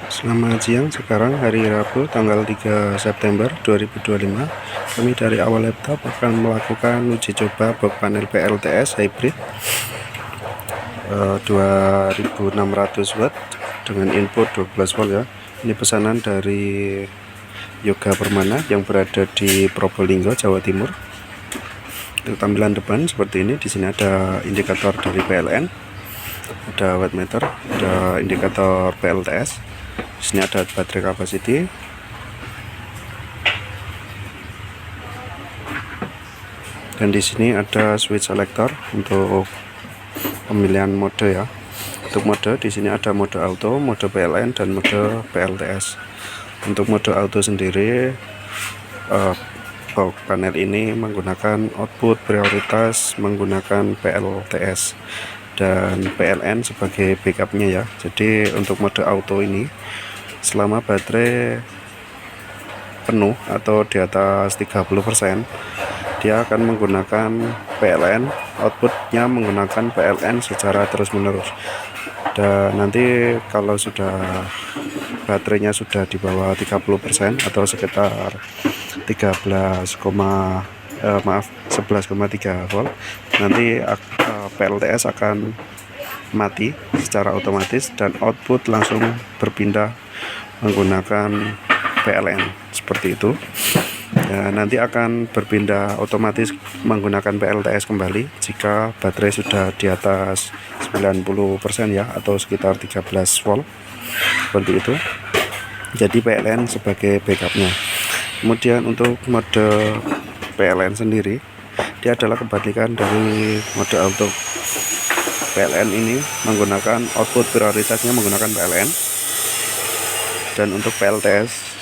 Selamat siang, sekarang hari Rabu tanggal 3 September 2025. Kami dari Awal Laptop akan melakukan uji coba box panel PLTS hybrid 2600 watt dengan input 12 volt ya. Ini pesanan dari Yoga Permana yang berada di Probolinggo, Jawa Timur. Untuk tampilan depan seperti ini, di sini ada indikator dari PLN, ada wattmeter, ada indikator PLTS. Di sini ada baterai capacity, dan di sini ada switch selector untuk pemilihan mode ya. Untuk mode di sini ada mode auto, mode PLN, dan mode PLTS. Untuk mode auto sendiri, box panel ini menggunakan output prioritas menggunakan PLTS dan PLN sebagai backupnya ya. Jadi untuk mode auto ini, selama baterai penuh atau di atas 30%, dia akan menggunakan PLN, outputnya menggunakan PLN secara terus menerus. Dan nanti kalau sudah baterainya sudah di bawah 30% atau sekitar 11,3 volt, nanti PLTS akan mati secara otomatis dan output langsung berpindah menggunakan PLN seperti itu. Ya, nanti akan berpindah otomatis menggunakan PLTS kembali jika baterai sudah di atas 90% ya, atau sekitar 13 volt seperti itu. Jadi PLN sebagai backupnya. Kemudian untuk mode PLN sendiri, dia adalah kebalikan dari mode auto. PLN ini menggunakan output prioritasnya menggunakan PLN, dan untuk PLTS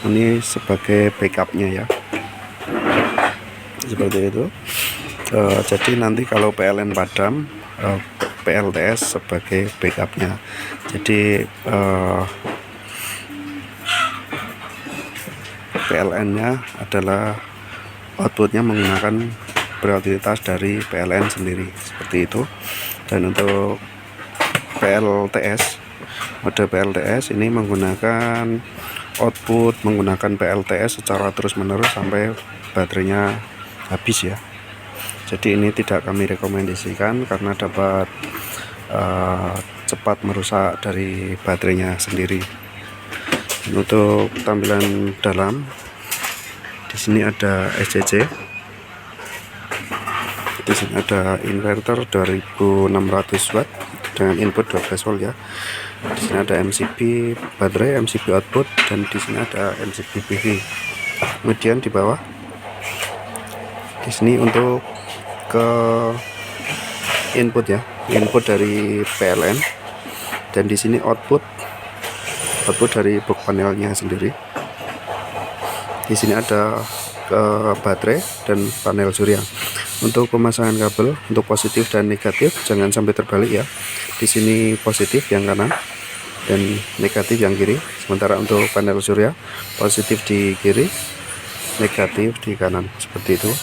ini sebagai backupnya ya, seperti itu. Jadi nanti kalau PLN padam, PLTS sebagai backupnya. Jadi PLN-nya adalah outputnya menggunakan prioritas dari PLN sendiri, seperti itu. Dan untuk PLTS, mode PLTS ini menggunakan output menggunakan PLTS secara terus menerus sampai baterainya habis ya. Jadi ini tidak kami rekomendasikan karena dapat cepat merusak dari baterainya sendiri. Dan untuk tampilan dalam, di sini ada SCC, di sini ada inverter 2600 watt dengan input 12 volt ya. Di sini ada MCB baterai, MCB output, dan di sini ada MCB PV. Kemudian di bawah, di sini untuk ke input ya, input dari PLN, dan di sini output dari box panelnya sendiri. Di sini ada ke baterai dan panel surya. Untuk pemasangan kabel, untuk positif dan negatif jangan sampai terbalik ya. Di sini positif yang kanan dan negatif yang kiri. Sementara untuk panel surya, positif di kiri, negatif di kanan, seperti itu.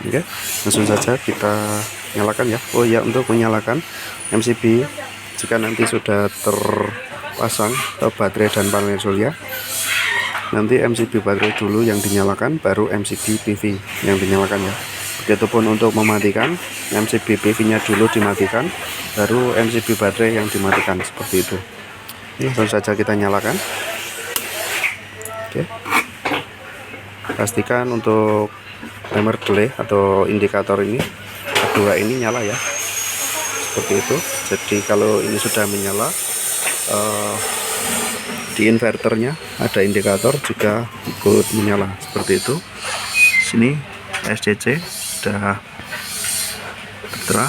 Oke, langsung saja kita nyalakan ya. Oh ya, untuk menyalakan MCB, jika nanti sudah terpasang ke baterai dan panel surya, nanti MCB baterai dulu yang dinyalakan, baru MCB PV yang dinyalakan ya. Begitupun untuk mematikan, MCB PV nya dulu dimatikan, baru MCB baterai yang dimatikan, seperti itu. Ini langsung saja kita nyalakan. Oke, pastikan untuk timer delay atau indikator ini kedua ini nyala ya, seperti itu. Jadi kalau ini sudah menyala, di inverternya ada indikator juga ikut menyala, seperti itu. Sini SCC sudah tertera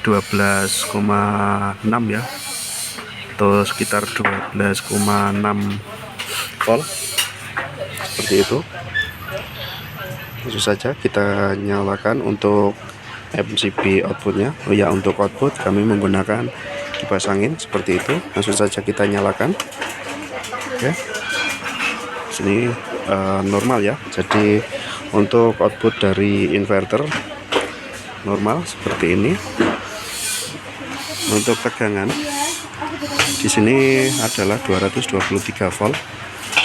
12,6 ya, atau sekitar 12,6 volt, seperti itu. Langsung saja kita nyalakan untuk MCB outputnya. Oh ya, untuk output kami menggunakan kipas angin, seperti itu. Langsung saja kita nyalakan. Oke, sini normal ya. Jadi untuk output dari inverter normal seperti ini. Untuk tegangan di sini adalah 223 volt.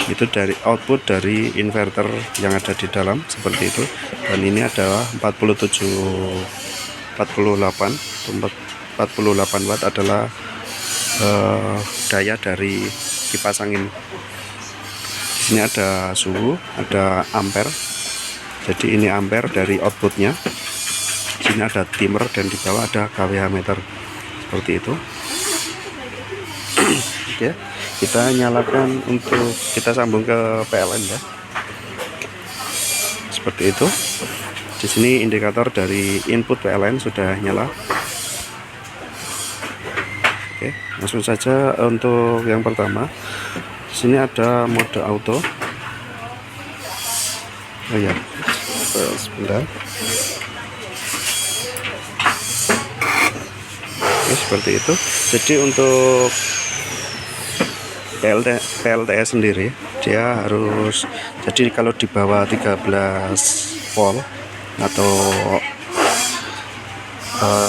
Itu dari output dari inverter yang ada di dalam seperti itu. Dan ini adalah 48 watt adalah daya dari kipas angin. Di sini ada suhu, ada ampere. Jadi ini ampere dari outputnya. Di sini ada timer dan di bawah ada kWh meter. Seperti itu. Oke, kita nyalakan untuk kita sambung ke PLN ya. Seperti itu. Di sini indikator dari input PLN sudah nyala. Oke, langsung saja untuk yang pertama. Di sini ada mode auto. Oh ya, sebentar. Oke, seperti itu. Jadi untuk PLTS sendiri dia harus, jadi kalau di bawah 13 volt atau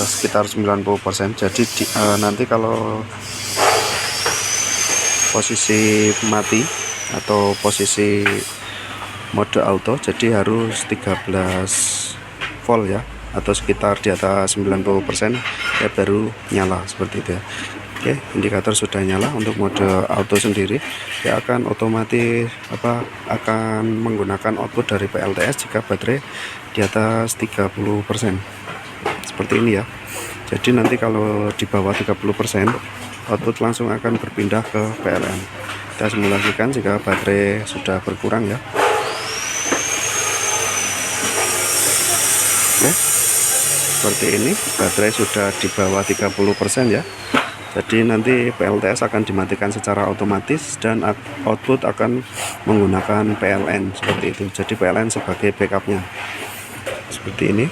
sekitar 90%, jadi nanti kalau posisi mati atau posisi mode auto jadi harus 13 volt ya, atau sekitar di atas 90% ya baru nyala, seperti itu ya. Oke, indikator sudah nyala. Untuk mode auto sendiri dia akan otomatis akan menggunakan output dari PLTS jika baterai di atas 30%. Seperti ini ya. Jadi nanti kalau di bawah 30%, output langsung akan berpindah ke PLN. Kita simulasikan jika baterai sudah berkurang ya. Oke, seperti ini, baterai sudah di bawah 30% ya. Jadi nanti PLTS akan dimatikan secara otomatis dan output akan menggunakan PLN seperti itu. Jadi PLN sebagai backupnya seperti ini.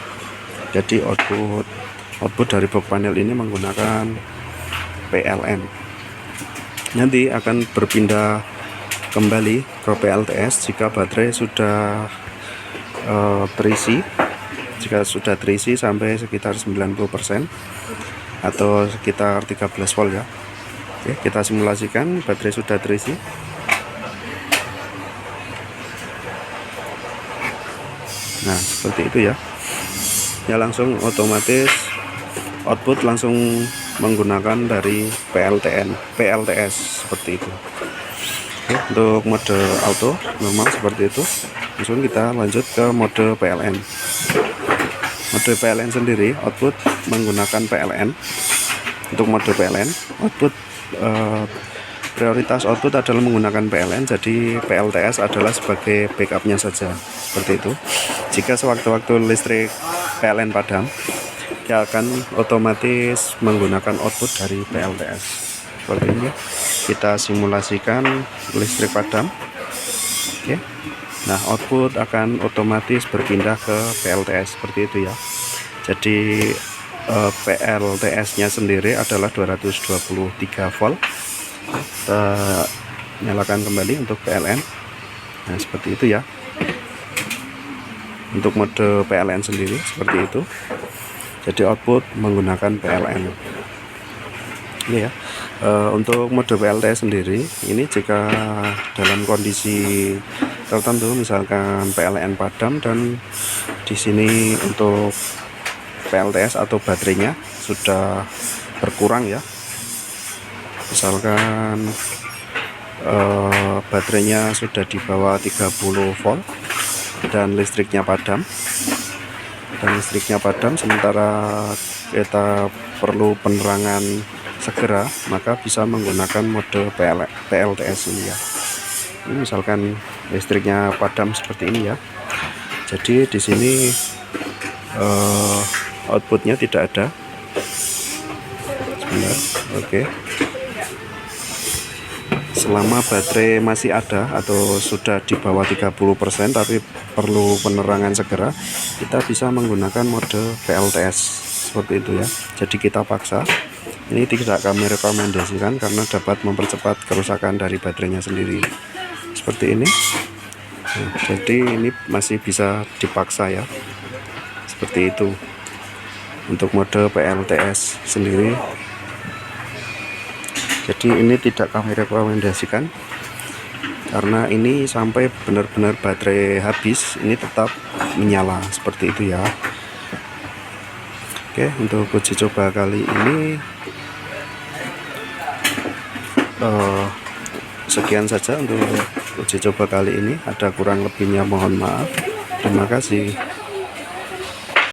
Jadi output dari box panel ini menggunakan PLN. Nanti akan berpindah kembali ke PLTS jika baterai sudah terisi. Jika sudah terisi sampai sekitar 90% atau sekitar 13 volt ya. Oke, kita simulasikan baterai sudah terisi. Nah, seperti itu ya. Ya, langsung otomatis output langsung menggunakan dari PLTS seperti itu. Oke, untuk mode auto normal seperti itu. Langsung kita lanjut ke mode PLN. Mode PLN sendiri output menggunakan PLN. Untuk mode PLN output prioritas output adalah menggunakan PLN, jadi PLTS adalah sebagai backupnya saja, seperti itu. Jika sewaktu-waktu listrik PLN padam, dia akan otomatis menggunakan output dari PLTS seperti ini. Kita simulasikan listrik padam. Oke. Nah, output akan otomatis berpindah ke PLTS seperti itu ya. Jadi PLTS-nya sendiri adalah 223 volt. Kita nyalakan kembali untuk PLN. Nah, seperti itu ya. Untuk mode PLN sendiri seperti itu. Jadi output menggunakan PLN. Ini ya. Untuk mode PLTS sendiri, ini jika dalam kondisi tertentu, misalkan PLN padam dan di sini untuk PLTS atau baterainya sudah berkurang ya. Misalkan baterainya sudah di bawah 30 volt dan listriknya padam. Sementara kita perlu penerangan segera, maka bisa menggunakan mode PLTS ini ya. Ini misalkan listriknya padam seperti ini ya. Jadi di sini outputnya tidak ada. Sebentar. Oke. Selama baterai masih ada atau sudah di bawah 30% tapi perlu penerangan segera, kita bisa menggunakan mode PLTS seperti itu ya. Jadi kita paksa. Ini tidak kami rekomendasikan karena dapat mempercepat kerusakan dari baterainya sendiri. Seperti ini. Nah, jadi ini masih bisa dipaksa ya. Seperti itu. Untuk mode PLTS sendiri jadi ini tidak kami rekomendasikan karena ini sampai benar-benar baterai habis ini tetap menyala seperti itu ya. Oke, untuk uji coba kali ini sekian saja untuk uji coba kali ini. Ada kurang lebihnya mohon maaf. Terima kasih.